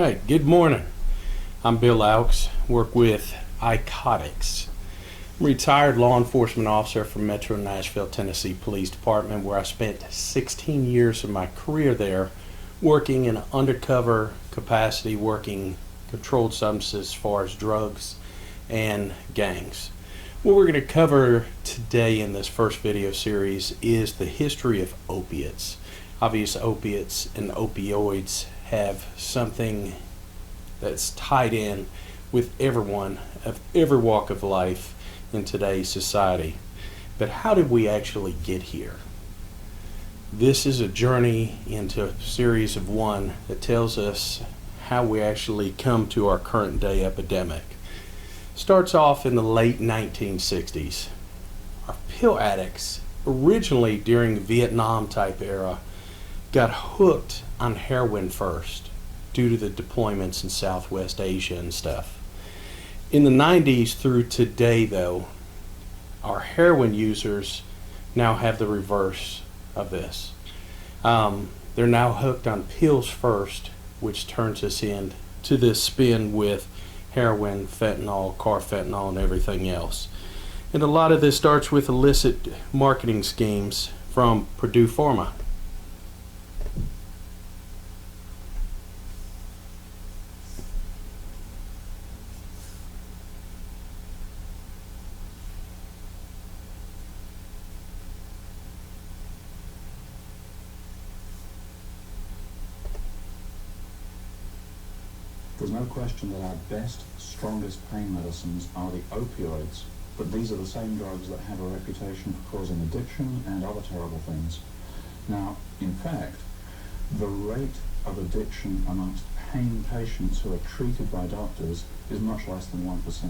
Alright, good morning. I'm Bill Lockus, work with Icotics. I'm a retired law enforcement officer from Metro Nashville, Tennessee Police Department, where I spent 16 years of my career there working in an undercover capacity, working controlled substances as far as drugs and gangs. What we're going to cover today in this first video series is the history of opiates. Obviously, opiates and opioids have something that's tied in with everyone of every walk of life in today's society. But how did we actually get here? This is a journey into a series of one that tells us how we actually come to our current day epidemic. Starts off in the late 1960s. Our pill addicts, originally during the Vietnam type era, got hooked on heroin first due to the deployments in Southwest Asia and stuff. In the 90s through today, though, our heroin users now have the reverse of this. They're now hooked on pills first, which turns us into this spin with heroin, fentanyl, carfentanil, and everything else. And a lot of this starts with illicit marketing schemes from Purdue Pharma. There's no question that our best, strongest pain medicines are the opioids, but these are the same drugs that have a reputation for causing addiction and other terrible things. Now, in fact, the rate of addiction amongst pain patients who are treated by doctors is much less than 1%.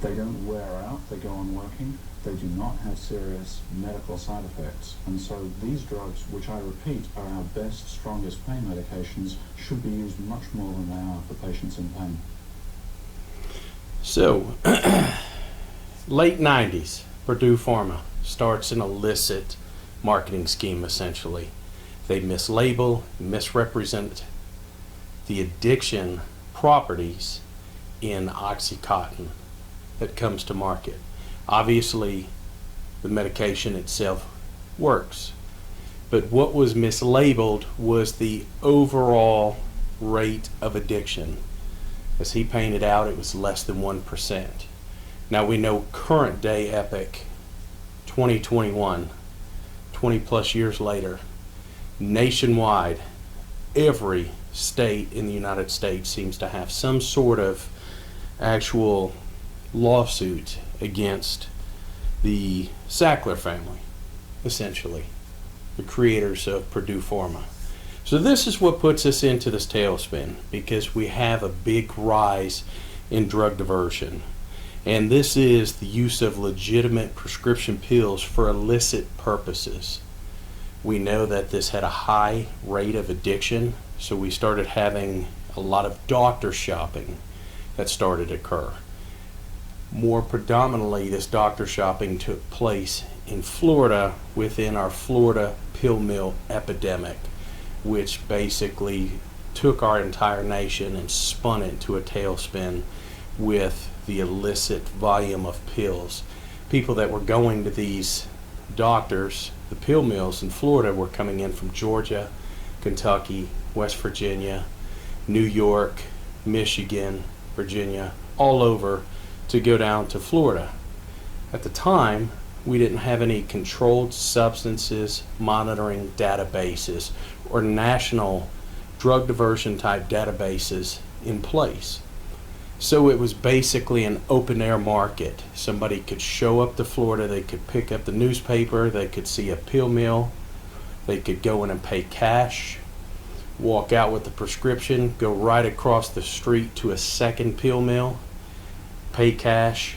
They don't wear out, they go on working, they do not have serious medical side effects, and so these drugs, which I repeat are our best, strongest pain medications, should be used much more than they are for patients in pain. So, late 90s, Purdue Pharma starts an illicit marketing scheme essentially. They mislabel, misrepresent the addiction properties in OxyContin that comes to market. Obviously, the medication itself works, but what was mislabeled was the overall rate of addiction. As he painted out, it was less than 1%. Now we know current day epic, 2021, 20 plus years later, nationwide, every state in the United States seems to have some sort of actual lawsuit against the Sackler family, essentially, the creators of Purdue Pharma. So this is what puts us into this tailspin, because we have a big rise in drug diversion. And this is the use of legitimate prescription pills for illicit purposes. We know that this had a high rate of addiction, so we started having a lot of doctor shopping that started to occur. More predominantly, this doctor shopping took place in Florida within our Florida pill mill epidemic, which basically took our entire nation and spun it into a tailspin with the illicit volume of pills. People that were going to these doctors, the pill mills in Florida, were coming in from Georgia, Kentucky, West Virginia, New York, Michigan, Virginia, all over to go down to Florida. At the time, we didn't have any controlled substances monitoring databases or national drug diversion type databases in place. So it was basically an open air market. Somebody could show up to Florida, they could pick up the newspaper, they could see a pill mill, they could go in and pay cash, walk out with the prescription, go right across the street to a second pill mill, pay cash,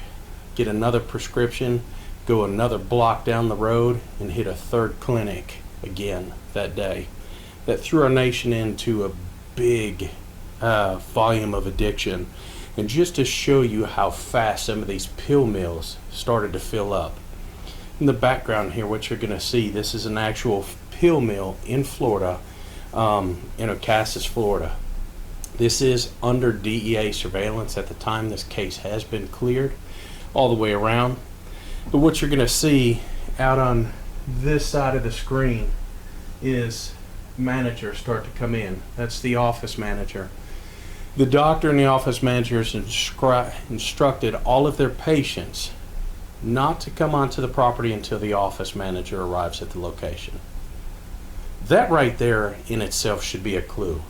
get another prescription, go another block down the road, and hit a third clinic again that day. That threw our nation into a big volume of addiction. And just to show you how fast some of these pill mills started to fill up. In the background here, what you're going to see, this is an actual pill mill in Florida, in Ocasas, Florida. This is under DEA surveillance at the time this case has been cleared all the way around. But what you're going to see out on this side of the screen is managers start to come in. That's the office manager. The doctor and the office managers instructed all of their patients not to come onto the property until the office manager arrives at the location. That right there in itself should be a clue.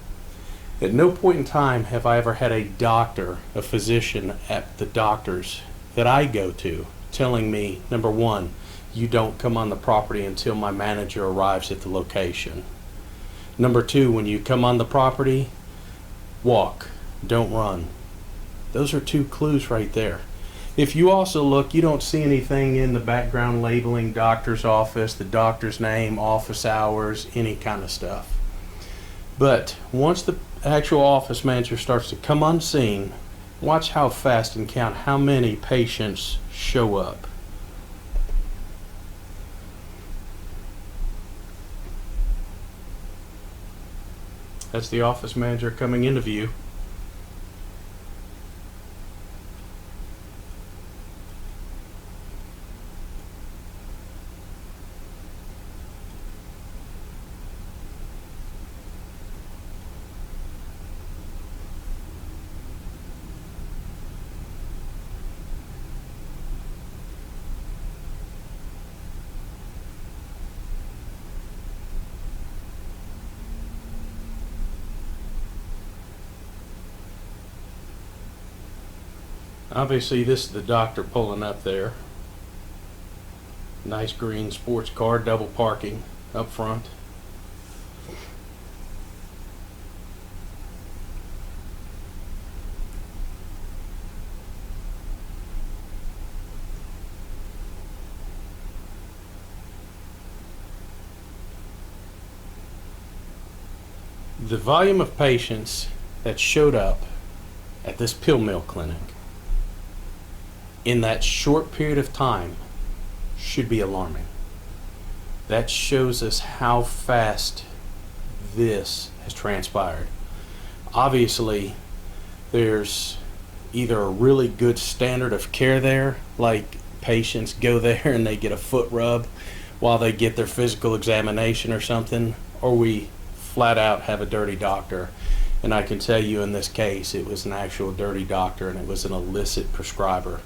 At no point in time have I ever had a doctor, a physician at the doctors that I go to telling me, number one, you don't come on the property until my manager arrives at the location. Number two, when you come on the property, walk, don't run. Those are two clues right there. If you also look, you don't see anything in the background labeling doctor's office, the doctor's name, office hours, any kind of stuff. But once the actual office manager starts to come on scene, watch how fast and count how many patients show up. That's the office manager coming into view. Obviously, this is the doctor pulling up there. Nice green sports car, double parking up front. The volume of patients that showed up at this pill mill clinic in that short period of time should be alarming. That shows us how fast this has transpired. Obviously, there's either a really good standard of care there, like patients go there and they get a foot rub while they get their physical examination or something, or we flat out have a dirty doctor. And I can tell you in this case, it was an actual dirty doctor and it was an illicit prescriber.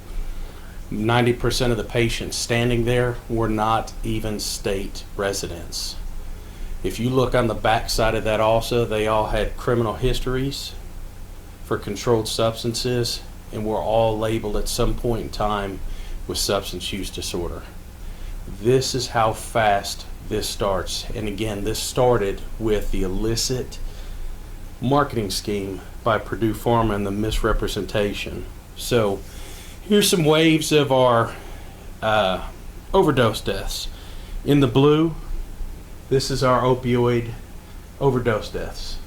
90% of the patients standing there were not even state residents. If you look on the back side of that also, they all had criminal histories for controlled substances and were all labeled at some point in time with substance use disorder. This is how fast this starts. And again, this started with the illicit marketing scheme by Purdue Pharma and the misrepresentation. So here's some waves of our overdose deaths. In the blue, this is our opioid overdose deaths,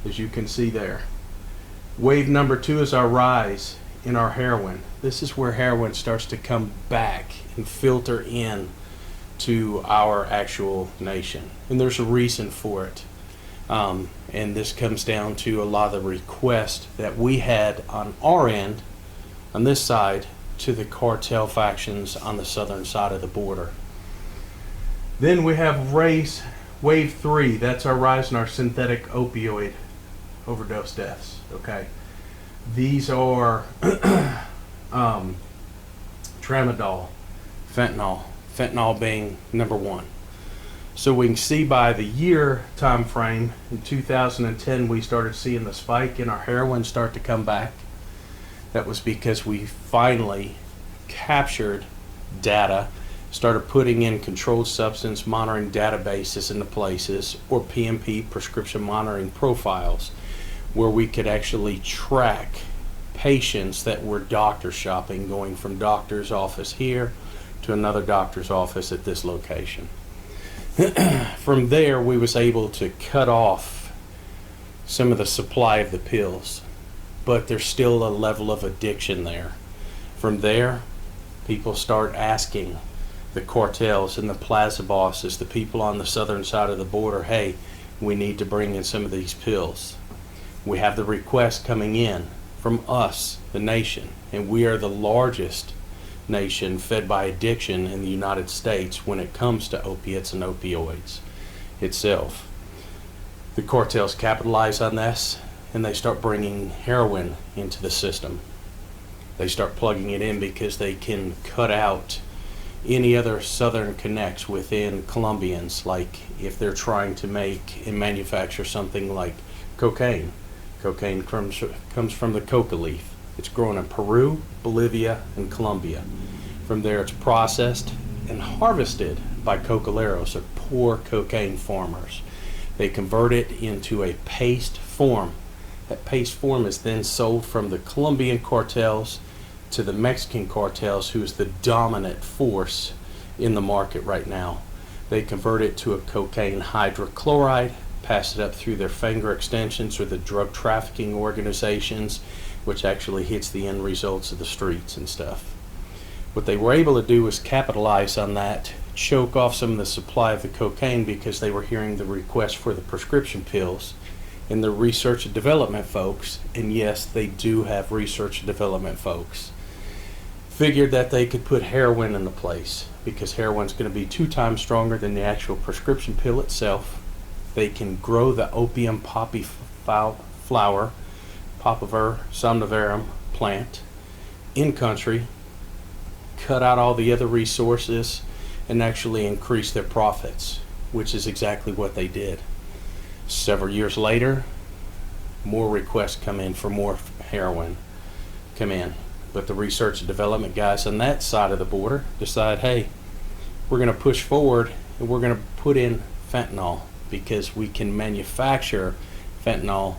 as you can see there. Wave number 2 is our rise in our heroin. This is where heroin starts to come back and filter in to our actual nation. And there's a reason for it. And this comes down to a lot of the requests that we had on our end, on this side, to the cartel factions on the southern side of the border. Then we have wave 3. That's our rise in our synthetic opioid overdose deaths. Okay, these are tramadol, fentanyl being number 1. So we can see by the year time frame, in 2010 we started seeing the spike in our heroin start to come back. That was because we finally captured data, started putting in controlled substance monitoring databases into places, or PMP, prescription monitoring profiles, where we could actually track patients that were doctor shopping, going from doctor's office here to another doctor's office at this location. From there, we was able to cut off some of the supply of the pills, but there's still a level of addiction there. From there, people start asking the cartels and the plaza bosses, the people on the southern side of the border, hey, we need to bring in some of these pills. We have the request coming in from us, the nation, and we are the largest nation fed by addiction in the United States when it comes to opiates and opioids itself. The cartels capitalize on this, and they start bringing heroin into the system. They start plugging it in because they can cut out any other southern connects within Colombians, like if they're trying to make and manufacture something like cocaine. Cocaine comes from the coca leaf. It's grown in Peru, Bolivia, and Colombia. From there it's processed and harvested by cocaleros, or poor cocaine farmers. They convert it into a paste form. That paste form is then sold from the Colombian cartels to the Mexican cartels, who is the dominant force in the market right now. They convert it to a cocaine hydrochloride, pass it up through their finger extensions or the drug trafficking organizations, which actually hits the end results of the streets and stuff. What they were able to do was capitalize on that, choke off some of the supply of the cocaine, because they were hearing the request for the prescription pills. And the research and development folks, and yes, they do have research and development folks, figured that they could put heroin into place, because heroin's going to be 2 times stronger than the actual prescription pill itself. They can grow the opium poppy flower, Papaver somniferum plant, in country, cut out all the other resources, and actually increase their profits, which is exactly what they did. Several years later, more requests come in for more heroin come in. But the research and development guys on that side of the border decide, hey, we're going to push forward and we're going to put in fentanyl, because we can manufacture fentanyl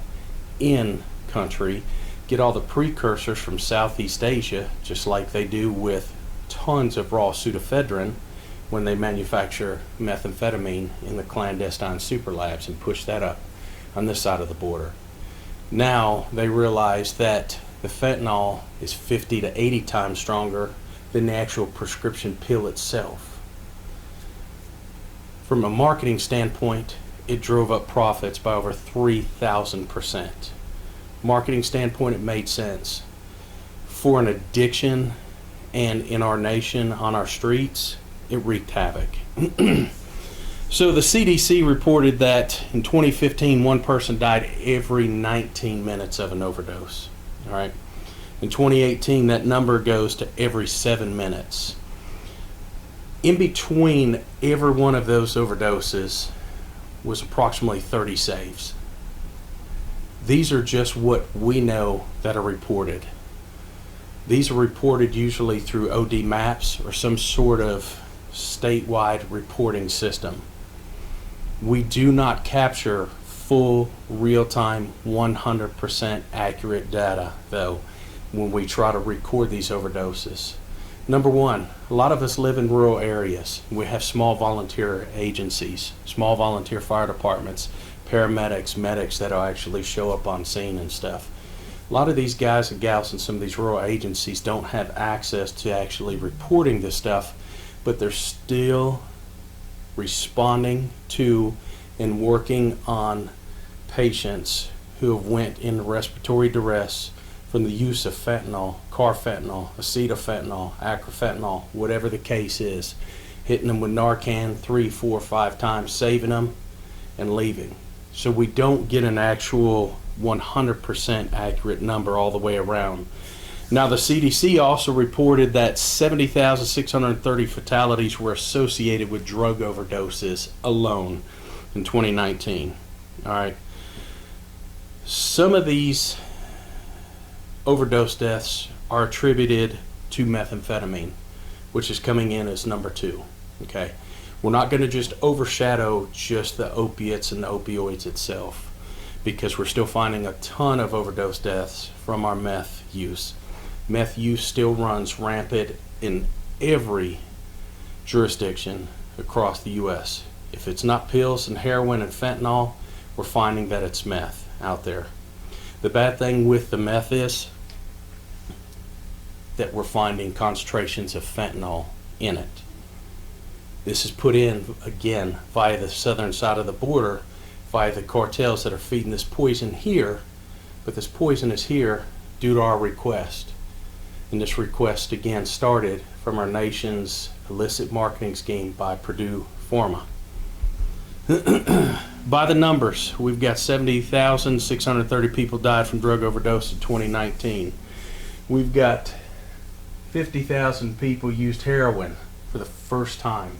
in country, get all the precursors from Southeast Asia, just like they do with tons of raw pseudoephedrine when they manufacture methamphetamine in the clandestine super labs, and push that up on this side of the border. Now they realize that the fentanyl is 50 to 80 times stronger than the actual prescription pill itself. From a marketing standpoint, it drove up profits by over 3,000%. Marketing standpoint, it made sense. For an addiction, and in our nation, on our streets, it wreaked havoc. So the CDC reported that in 2015, 1 person died every 19 minutes of an overdose. All right. In 2018, that number goes to every 7 minutes. In between every one of those overdoses was approximately 30 saves. These are just what we know that are reported. These are reported usually through OD maps or some sort of statewide reporting system. We do not capture full, real-time, 100% accurate data, though, when we try to record these overdoses. Number one, a lot of us live in rural areas. We have small volunteer agencies, small volunteer fire departments, paramedics, medics that'll actually show up on scene and stuff. A lot of these guys and gals in some of these rural agencies don't have access to actually reporting this stuff, but they're still responding to and working on patients who have went into respiratory duress from the use of fentanyl, carfentanil, acetylfentanyl, acrofentanil, whatever the case is, hitting them with Narcan 3, 4, 5 times, saving them and leaving. So we don't get an actual 100% accurate number all the way around. Now the CDC also reported that 70,630 fatalities were associated with drug overdoses alone in 2019. All right. Some of these overdose deaths are attributed to methamphetamine, which is coming in as number 2. Okay. We're not going to just overshadow just the opiates and the opioids itself, because we're still finding a ton of overdose deaths from our meth use. Meth use still runs rampant in every jurisdiction across the U.S. If it's not pills and heroin and fentanyl, we're finding that it's meth out there. The bad thing with the meth is that we're finding concentrations of fentanyl in it. This is put in, again, via the southern side of the border, via the cartels that are feeding this poison here But this poison is here due to our request. And this request again started from our nation's illicit marketing scheme by Purdue Pharma. By the numbers, we've got 70,630 people died from drug overdose in 2019. We've got 50,000 people used heroin for the first time.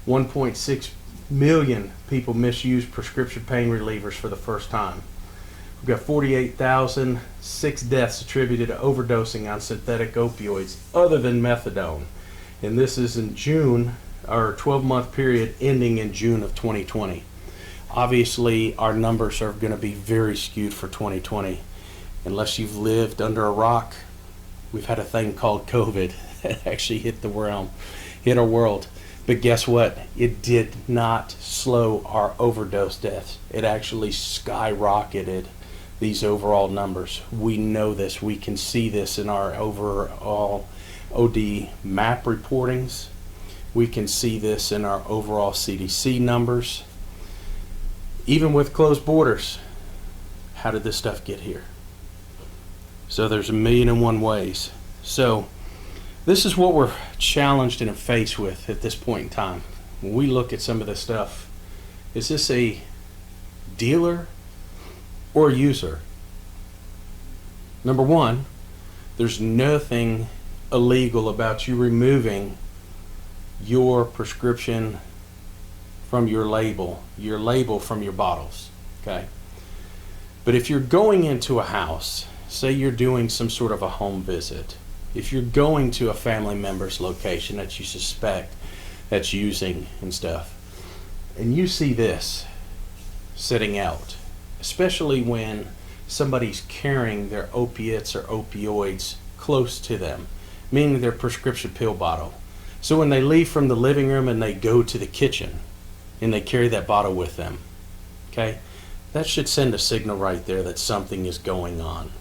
1.6 million people misused prescription pain relievers for the first time. We've got 48,006 deaths attributed to overdosing on synthetic opioids other than methadone. And this is in June, our 12-month period ending in June of 2020. Obviously, our numbers are going to be very skewed for 2020. Unless you've lived under a rock, we've had a thing called COVID that actually hit our world. But guess what? It did not slow our overdose deaths. It actually skyrocketed these overall numbers. We know this. We can see this in our overall OD map reportings. We can see this in our overall CDC numbers. Even with closed borders, how did this stuff get here? So there's 1,000,001 ways. So this is what we're challenged and faced with at this point in time. When we look at some of this stuff, is this a dealer or user? Number one, there's nothing illegal about you removing your prescription from your label from your bottles, okay? But if you're going into a house, say you're doing some sort of a home visit, if you're going to a family member's location that you suspect that's using and stuff, and you see this sitting out, especially when somebody's carrying their opiates or opioids close to them, meaning their prescription pill bottle. So when they leave from the living room and they go to the kitchen and they carry that bottle with them, okay, that should send a signal right there that something is going on.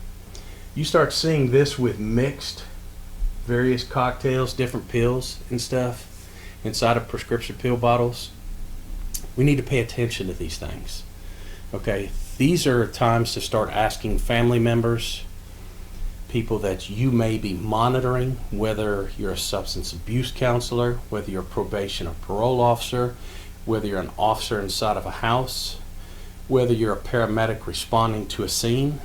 You start seeing this with mixed various cocktails, different pills and stuff inside of prescription pill bottles. We need to pay attention to these things. Okay, these are times to start asking family members, people that you may be monitoring, whether you're a substance abuse counselor, whether you're a probation or parole officer, whether you're an officer inside of a house, whether you're a paramedic responding to a scene,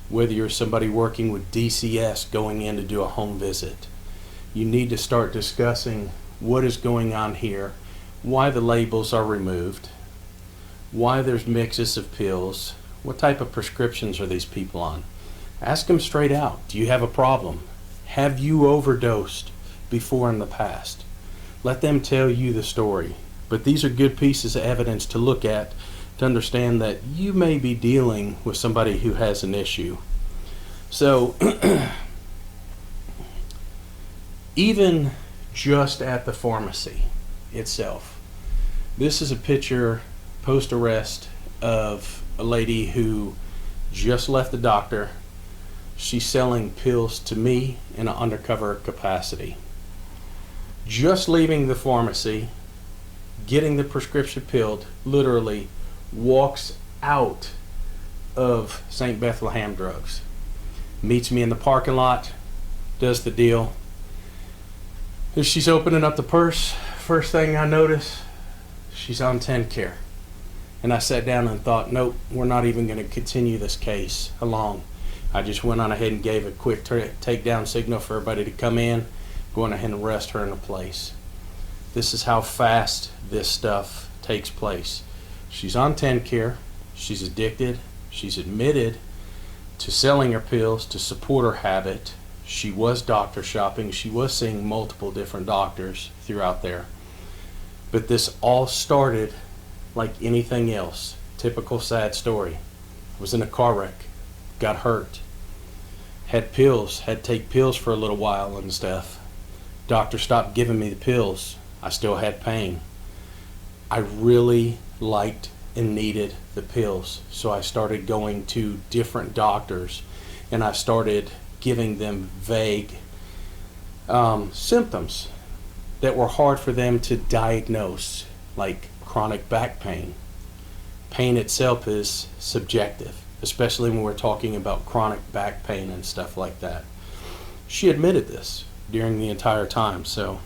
whether you're somebody working with DCS going in to do a home visit. You need to start discussing what is going on here, why the labels are removed, why there's mixes of pills, what type of prescriptions are these people on. Ask them straight out. Do you have a problem? Have you overdosed before in the past? Let them tell you the story. But these are good pieces of evidence to look at to understand that you may be dealing with somebody who has an issue. So even just at the pharmacy itself, this is a picture post-arrest of a lady who just left the doctor. She's selling pills to me in an undercover capacity. Just leaving the pharmacy, getting the prescription filled, literally walks out of St. Bethlehem Drugs. Meets me in the parking lot, does the deal. As she's opening up the purse, first thing I notice, she's on TennCare. And I sat down and thought, nope, we're not even going to continue this case along. I just went on ahead and gave a quick takedown signal for everybody to come in, going ahead and arrest her in a place. This is how fast this stuff takes place. She's on TennCare, she's addicted, she's admitted to selling her pills to support her habit. She was doctor shopping, she was seeing multiple different doctors throughout there. But this all started like anything else. Typical sad story. Was in a car wreck, got hurt, had pills, had to take pills for a little while and stuff. Doctor stopped giving me the pills. I still had pain. I really liked and needed the pills, so I started going to different doctors and I started giving them vague symptoms that were hard for them to diagnose, like chronic back pain. Pain itself is subjective. especially when we're talking about chronic back pain and stuff like that. She admitted this during the entire time. So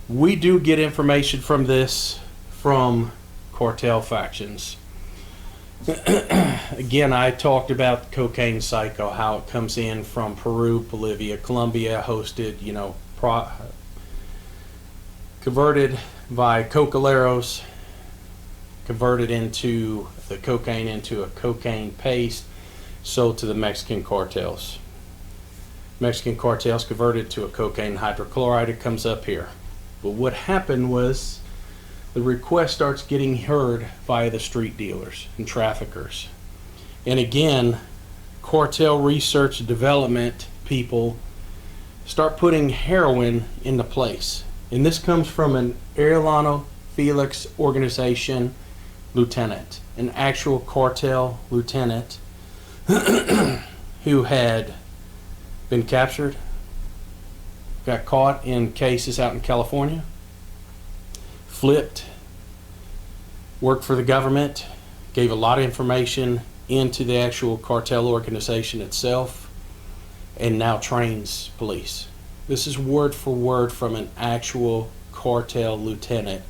we do get information from this from cartel factions. Again, I talked about cocaine cycle, how it comes in from Peru, Bolivia, Colombia, hosted, converted by cocaleros, converted into the cocaine into a cocaine paste, sold to the Mexican cartels. Mexican cartels converted to a cocaine hydrochloride. It comes up here. But what happened was the request starts getting heard via the street dealers and traffickers. And again, cartel research and development people start putting heroin into place. And this comes from an Arellano Felix organization lieutenant, an actual cartel lieutenant who had been captured, got caught in cases out in California, flipped, worked for the government, gave a lot of information into the actual cartel organization itself, and now trains police. This is word for word from an actual cartel lieutenant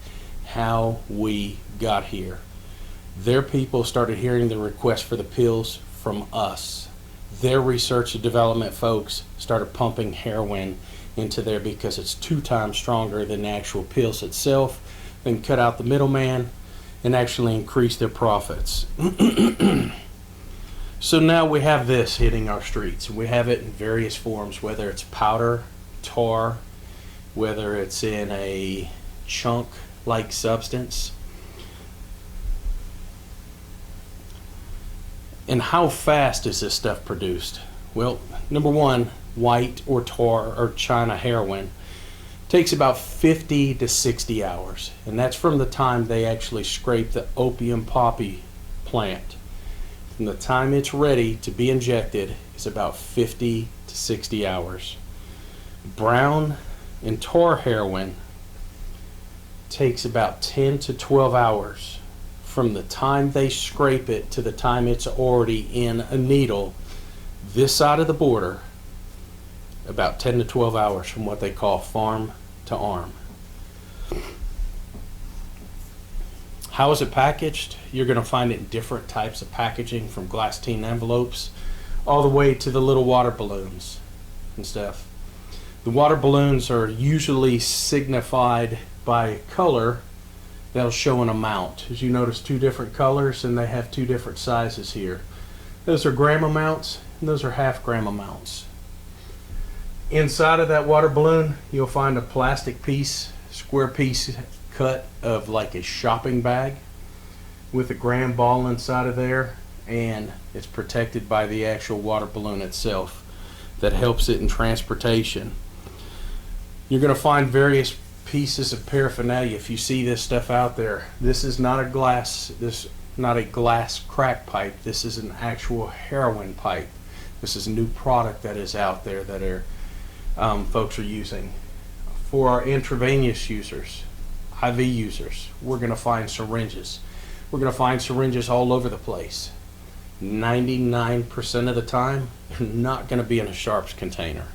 how we got here. Their people started hearing the request for the pills from us. Their research and development folks started pumping heroin into there because it's 2 times stronger than the actual pills itself. Then cut out the middleman and actually increase their profits. So now we have this hitting our streets. We have it in various forms, whether it's powder, tar, whether it's in a chunk-like substance. And how fast is this stuff produced? Well, number one, white or tar or China heroin takes about 50 to 60 hours. And that's from the time they actually scrape the opium poppy plant. From the time it's ready to be injected is about 50 to 60 hours. Brown and tar heroin takes about 10 to 12 hours from the time they scrape it to the time it's already in a needle this side of the border. About 10 to 12 hours from what they call farm to arm. How is it packaged? You're going to find it in different types of packaging, from glass tin envelopes all the way to the little water balloons and stuff. The water balloons are usually signified by color. They'll show an amount. As you notice, 2 different colors, and they have 2 different sizes here. Those are gram amounts, and those are half-gram amounts. Inside of that water balloon, you'll find a plastic piece, square piece cut of like a shopping bag with a gram ball inside of there, and it's protected by the actual water balloon itself that helps it in transportation. You're going to find various pieces of paraphernalia. If you see this stuff out there, this is not a glass crack pipe. This is an actual heroin pipe. This is a new product that is out there that are folks are using. For our intravenous users, IV users, we're going to find syringes. We're going to find syringes all over the place. 99% of the time, they're not going to be in a sharps container.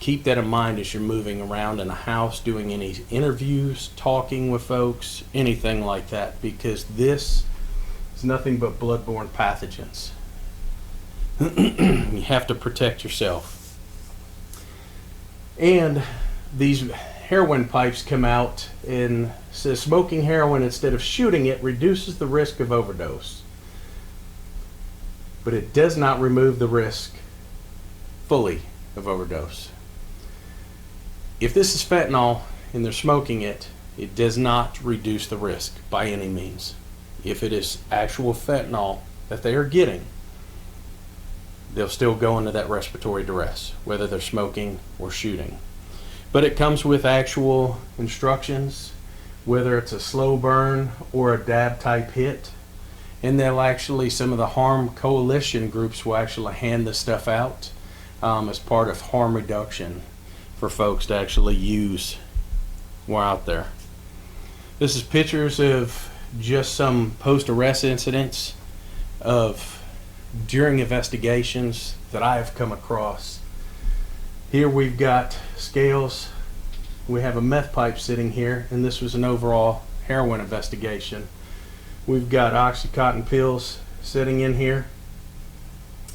Keep that in mind as you're moving around in a house, doing any interviews, talking with folks, anything like that, because this is nothing but bloodborne pathogens. You have to protect yourself. And these heroin pipes come out and says smoking heroin instead of shooting it reduces the risk of overdose. But it does not remove the risk fully of overdose. If this is fentanyl and they're smoking it, it does not reduce the risk by any means. If it is actual fentanyl that they are getting, they'll still go into that respiratory duress, whether they're smoking or shooting. But it comes with actual instructions, whether it's a slow burn or a dab type hit. And they'll actually, some of the harm coalition groups will actually hand this stuff out as part of harm reduction for folks to actually use while out there. This is pictures of just some post-arrest incidents of during investigations that I have come across. Here we've got scales. We have a meth pipe sitting here, and this was an overall heroin investigation. We've got Oxycontin pills sitting in here.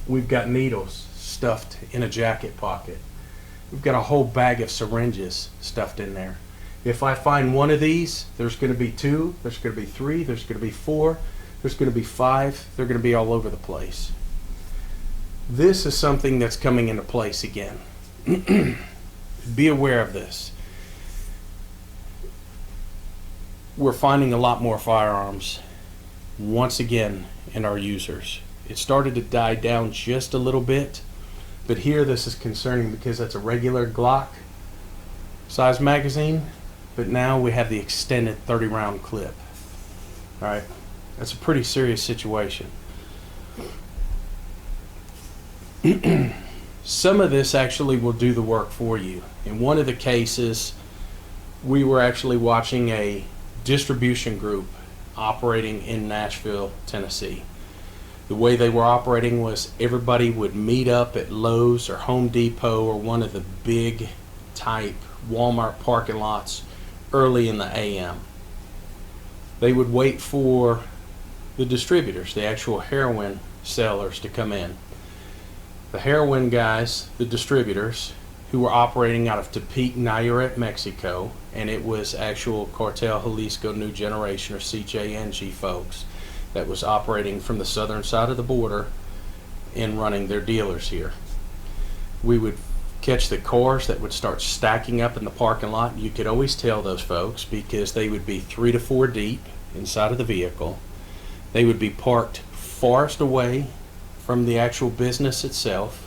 We've got needles stuffed in a jacket pocket. We've got a whole bag of syringes stuffed in there. If I find one of these, there's going to be 2, there's going to be 3, there's going to be 4, there's going to be 5, they're going to be all over the place. This is something that's coming into place again. Be aware of this. We're finding a lot more firearms once again in our users. It started to die down just a little bit, but here this is concerning because that's a regular Glock size magazine, but now we have the extended 30-round clip. All right, that's a pretty serious situation. Some of this actually will do the work for you. In one of the cases, we were actually watching a distribution group operating in Nashville, Tennessee. The way they were operating was everybody would meet up at Lowe's or Home Depot or one of the big type Walmart parking lots early in the AM. They would wait for the distributors, the actual heroin sellers, to come in. The heroin guys, the distributors, who were operating out of Tepic, Nayarit, Mexico, and it was actual Cartel Jalisco New Generation, or CJNG folks, that was operating from the southern side of the border and running their dealers here. We would catch the cars that would start stacking up in the parking lot. You could always tell those folks because they would be 3 to 4 deep inside of the vehicle. They would be parked farthest away from the actual business itself.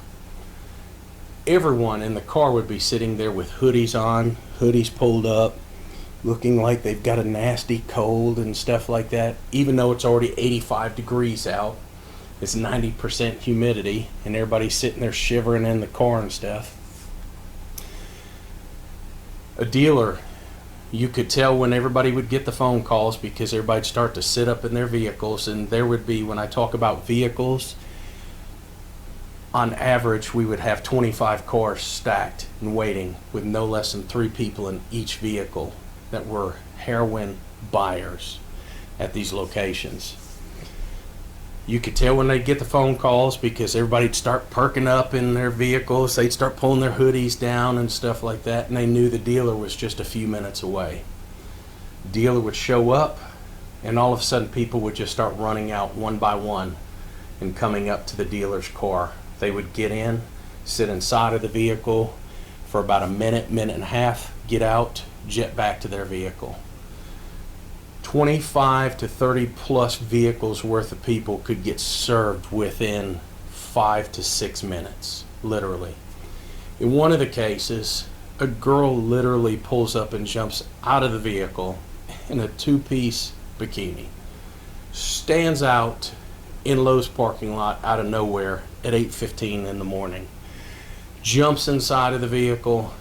Everyone in the car would be sitting there with hoodies on, hoodies pulled up, looking like they've got a nasty cold and stuff like that, even though it's already 85 degrees out. It's 90% humidity, and everybody's sitting there shivering in the car and stuff. A dealer, you could tell when everybody would get the phone calls because everybody'd start to sit up in their vehicles, and there would be, when I talk about vehicles, on average we would have 25 cars stacked and waiting with no less than 3 people in each vehicle that were heroin buyers at these locations. You could tell when they'd get the phone calls because everybody'd start perking up in their vehicles, they'd start pulling their hoodies down and stuff like that, and they knew the dealer was just a few minutes away. The dealer would show up, and all of a sudden people would just start running out one by one and coming up to the dealer's car. They would get in, sit inside of the vehicle for about a minute, minute and a half, get out, jet back to their vehicle. 25 to 30 plus vehicles worth of people could get served within 5 to 6 minutes, literally. In one of the cases, a girl literally pulls up and jumps out of the vehicle in a 2-piece bikini, stands out in Lowe's parking lot out of nowhere at 8:15 in the morning, jumps inside of the vehicle,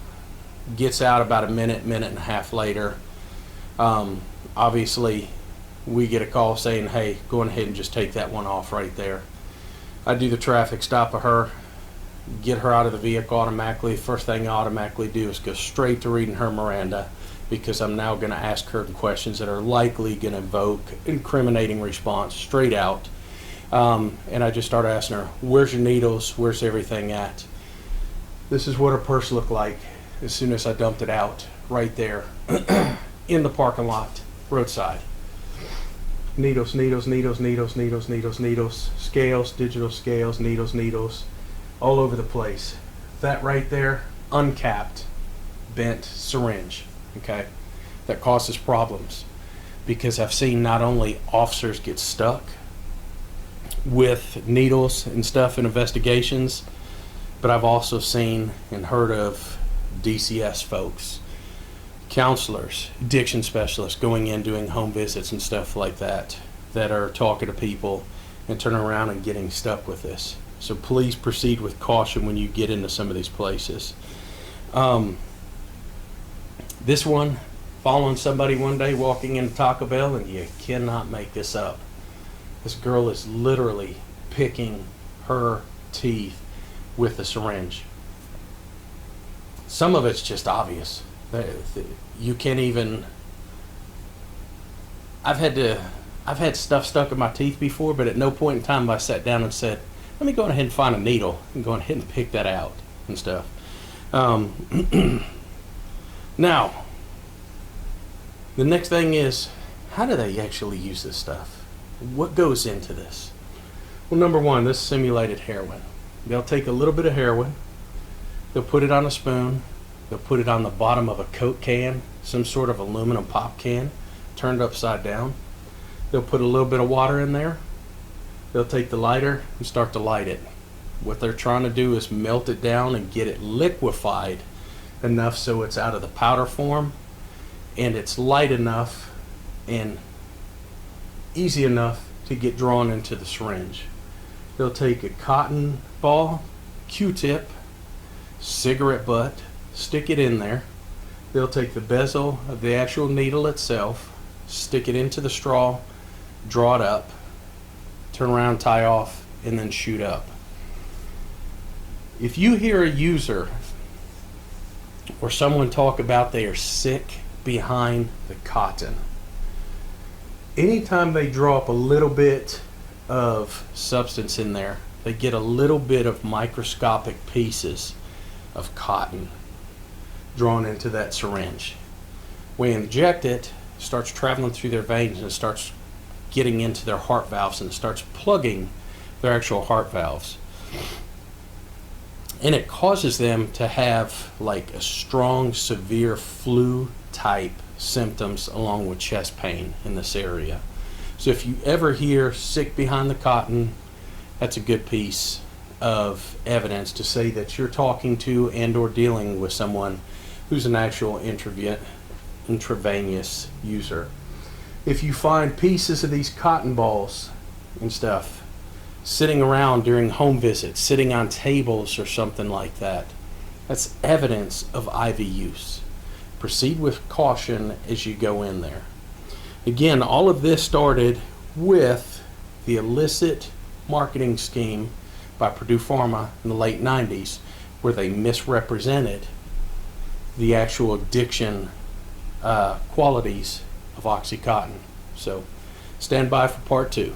gets out about a minute, minute and a half later. Obviously, we get a call saying, hey, go ahead and just take that one off right there. I do the traffic stop of her, get her out of the vehicle automatically. First thing I automatically do is go straight to reading her Miranda, because I'm now going to ask her questions that are likely going to evoke incriminating response straight out. And I just started asking her, where's your needles? Where's everything at? This is what her purse looked like as soon as I dumped it out right there in the parking lot, roadside. Needles, needles, needles, needles, needles, needles, needles, scales, digital scales, needles, needles, all over the place. That right there, uncapped, bent syringe, okay? That causes problems because I've seen not only officers get stuck with needles and stuff in investigations, but I've also seen and heard of DCS folks, counselors, addiction specialists going in doing home visits and stuff like that, that are talking to people and turning around and getting stuck with this. So please proceed with caution when you get into some of these places. This one, following somebody one day walking into Taco Bell, and you cannot make this up. This girl is literally picking her teeth with a syringe. Some of it's just obvious. You can't even. I've had stuff stuck in my teeth before, but at no point in time have I sat down and said, let me go ahead and find a needle and go ahead and pick that out and stuff. Now, the next thing is, how do they actually use this stuff? What goes into this? Well, number one, this is simulated heroin. They'll take a little bit of heroin, they'll put it on a spoon, they'll put it on the bottom of a Coke can, some sort of aluminum pop can, turned upside down. They'll put a little bit of water in there. They'll take the lighter and start to light it. What they're trying to do is melt it down and get it liquefied enough so it's out of the powder form, and it's light enough and easy enough to get drawn into the syringe. They'll take a cotton ball, Q-tip, cigarette butt, stick it in there. They'll take the bezel of the actual needle itself, stick it into the straw, draw it up, turn around, tie off, and then shoot up. If you hear a user or someone talk about they are sick behind the cotton, anytime they draw up a little bit of substance in there, they get a little bit of microscopic pieces of cotton drawn into that syringe. We inject it, starts traveling through their veins, and it starts getting into their heart valves, and it starts plugging their actual heart valves. And it causes them to have like a strong, severe flu type symptoms along with chest pain in this area. So if you ever hear sick behind the cotton, that's a good piece of evidence to say that you're talking to and or dealing with someone who's an actual intravenous user. If you find pieces of these cotton balls and stuff sitting around during home visits, sitting on tables or something like that, that's evidence of IV use. Proceed with caution as you go in there. Again, all of this started with the illicit marketing scheme by Purdue Pharma in the late 90s, where they misrepresented the actual addiction qualities of OxyContin. So stand by for part 2.